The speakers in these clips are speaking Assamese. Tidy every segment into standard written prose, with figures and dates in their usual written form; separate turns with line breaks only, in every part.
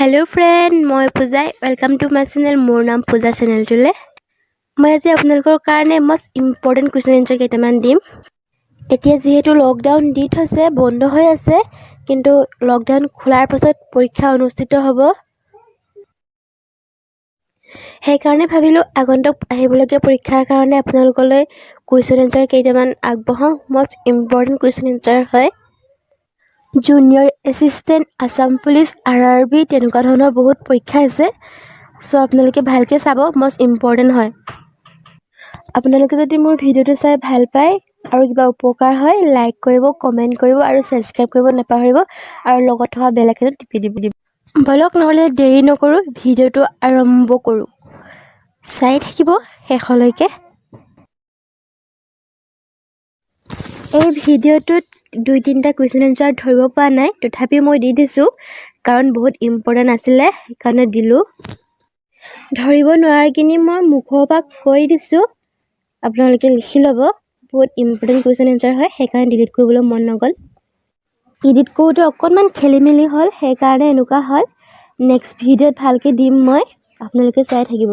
Hello friend, মই Puja. Welcome to my channel. মোৰ নাম Puja channel টোলে। মই আজি আপোনালোকৰ কাৰণে most important question answer কেইটামান দিম। এতিয়া যেহেতু লকডাউন দি থৈছে, বন্ধ হৈ আছে, কিন্তু লকডাউন খোলাৰ পাছত পৰীক্ষা অনুষ্ঠিত হ'ব। সেইকাৰণে ভাবিলো আগন্তুক আহিবলগীয়া পৰীক্ষাৰ কাৰণে আপোনালোকলৈ question answer কেইটামান আগবঢ়াওঁ। most important question answer হয়। Junior assistant Assam police RRB তেনেকুৱা ধৰণৰ বহুত পৰীক্ষা আছে, সো আপোনালোকে ভালকৈ চাব, most important হয়। আপোনালোকে যদি মোৰ ভিডিঅ'টো চাই ভাল পায় আৰু কিবা উপকাৰ হয়, লাইক কৰিব, কমেণ্ট কৰিব আৰু ছাবস্ক্ৰাইব কৰিব নাপাহৰিব আৰু লগত থকা বেল আইকনটো টিপি দিব। বলক নহ'লে দেৰি নকৰোঁ, ভিডিঅ'টো আৰম্ভ কৰোঁ। চাই থাকিব শেষলৈকে। এই ভিডিঅ'টোত 2-3টা কুৱেশ্যন এনচাৰ ধৰিব পৰা নাই, তথাপি মই দি দিছোঁ কাৰণ বহুত ইম্পৰ্টেণ্ট আছিলে, সেইকাৰণে দিলোঁ। ধৰিব নোৱাৰিকিনি মই মুখৰ পৰা কৈ দিছোঁ, আপোনালোকে লিখি ল'ব। বহুত ইম্পৰ্টেণ্ট কুৱেশ্যন এনচাৰ হয়, সেইকাৰণে ডিলিট কৰিবলৈ মন নগ'ল। এডিট কৰোঁতে অকণমান খেলি মেলি হ'ল, সেইকাৰণে এনেকুৱা হ'ল। নেক্সট ভিডিঅ'ত ভালকৈ দিম মই, আপোনালোকে চাই থাকিব।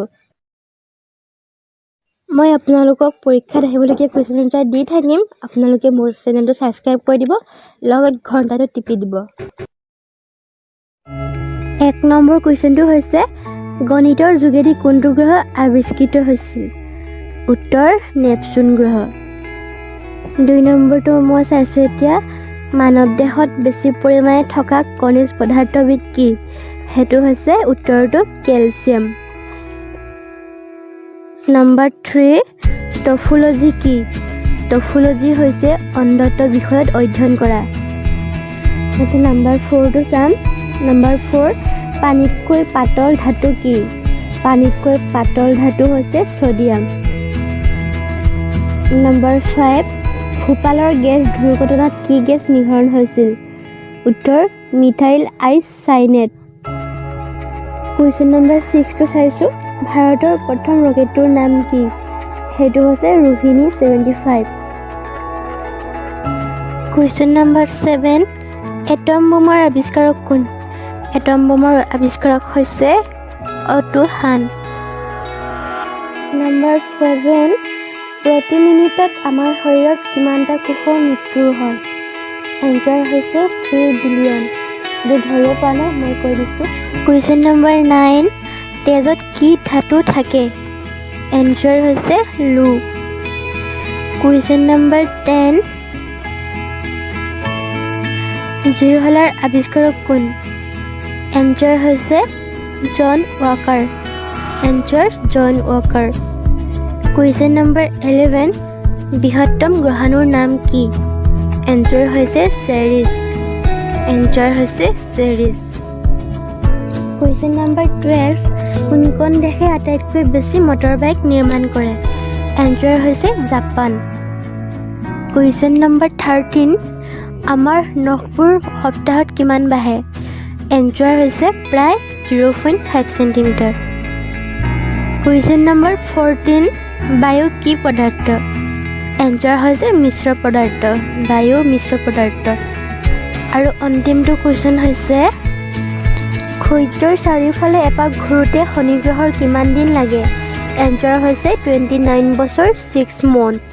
মই আপোনালোকক পৰীক্ষাত আহিবলগীয়া কুৱেশ্যন এনচাৰ দি থাকিম, আপোনালোকে মোৰ চেনেলটো ছাবস্ক্ৰাইব কৰি দিব, লগত ঘণ্টাটো টিপি দিব। 1 নম্বৰ কুৱেশ্যনটো হৈছে, গণিতৰ যোগেদি কোনটো গ্ৰহ আৱিষ্কৃত হৈছিল? উত্তৰ নেপচুন গ্ৰহ। 2 নম্বৰটো মই চাইছোঁ এতিয়া, মানৱ দেহত বেছি পৰিমাণে থকা খনিজ পদাৰ্থবিধ কি? সেইটো হৈছে উত্তৰটো কেলছিয়াম। নম্বৰ 3, টফুলজি কি? টফুলজি হৈছে অন্ধত্ব বিষয়ত অধ্যয়ন কৰা। নম্বৰ 4টো চাম। নম্বৰ 4, পানীতকৈ পাতল ধাতু কি? পানীতকৈ পাতল ধাতু হৈছে ছডিয়াম। নম্বৰ 5, ভূপালৰ গেছ দুৰ্ঘটনাত কি গেছ নিঃসৰণ হৈছিল? উত্তৰ মিথাইল আইচাইনেট। কুৱেশ্যন নম্বৰ 6টো চাইছোঁ, ভাৰতৰ প্ৰথম ৰকেটটোৰ নাম কি? সেইটো হৈছে ৰোহিণী 75। কুৱেশ্যন নম্বৰ 7, এটম বোমাৰ আৱিষ্কাৰক কোন? এটম বোমাৰ আৱিষ্কাৰক হৈছে অটো হান। নম্বৰ 7, প্ৰতি মিনিটত আমাৰ শৰীৰত কিমানটা কোষৰ মৃত্যু হয়? এনচাৰ হৈছে 3 বিলিয়ন। ধৰিব পৰা নাই, মই কৈ দিছোঁ। কুৱেশ্যন নম্বৰ 9, তেজত কি ধাতু থাকে? এনচাৰ হৈছে লো। কুৱেশ্যন নম্বৰ 10, জুইশলাৰ আৱিষ্কাৰক কোন? এনচাৰ হৈছে জন ৱাকাৰ। এনচাৰ জন ৱাকাৰ। কুৱেশ্যন নম্বৰ 11, বৃহত্তম গ্ৰহাণুৰ নাম কি? এনচাৰ হৈছে চেৰিছ। এনচাৰ হৈছে চেৰিছ। কুৱেশ্যন নম্বৰ 12, কোনখন দেশে আটাইতকৈ বেছি মটৰ বাইক নিৰ্মাণ কৰে? এনচাৰ হৈছে জাপান। কুৱেশ্যন নম্বৰ 13, আমাৰ নখবোৰ সপ্তাহত কিমান বাঢ়ে? এনচাৰ হৈছে প্ৰায় 0.5 চেণ্টিমিটাৰ। কুৱেশ্যন নম্বৰ 14, বায়ু কি পদাৰ্থ? এনচাৰ হৈছে মিশ্ৰ পদাৰ্থ। বায়ু মিশ্ৰ পদাৰ্থ। আৰু অন্তিমটো কুৱেশ্যন হৈছে, সূৰ্যৰ চাৰিওফালে এপাক ঘূৰোঁতে শনি গ্ৰহৰ কিমান দিন লাগে? এনচাৰ হৈছে 29 বছৰ 6 মান্থ।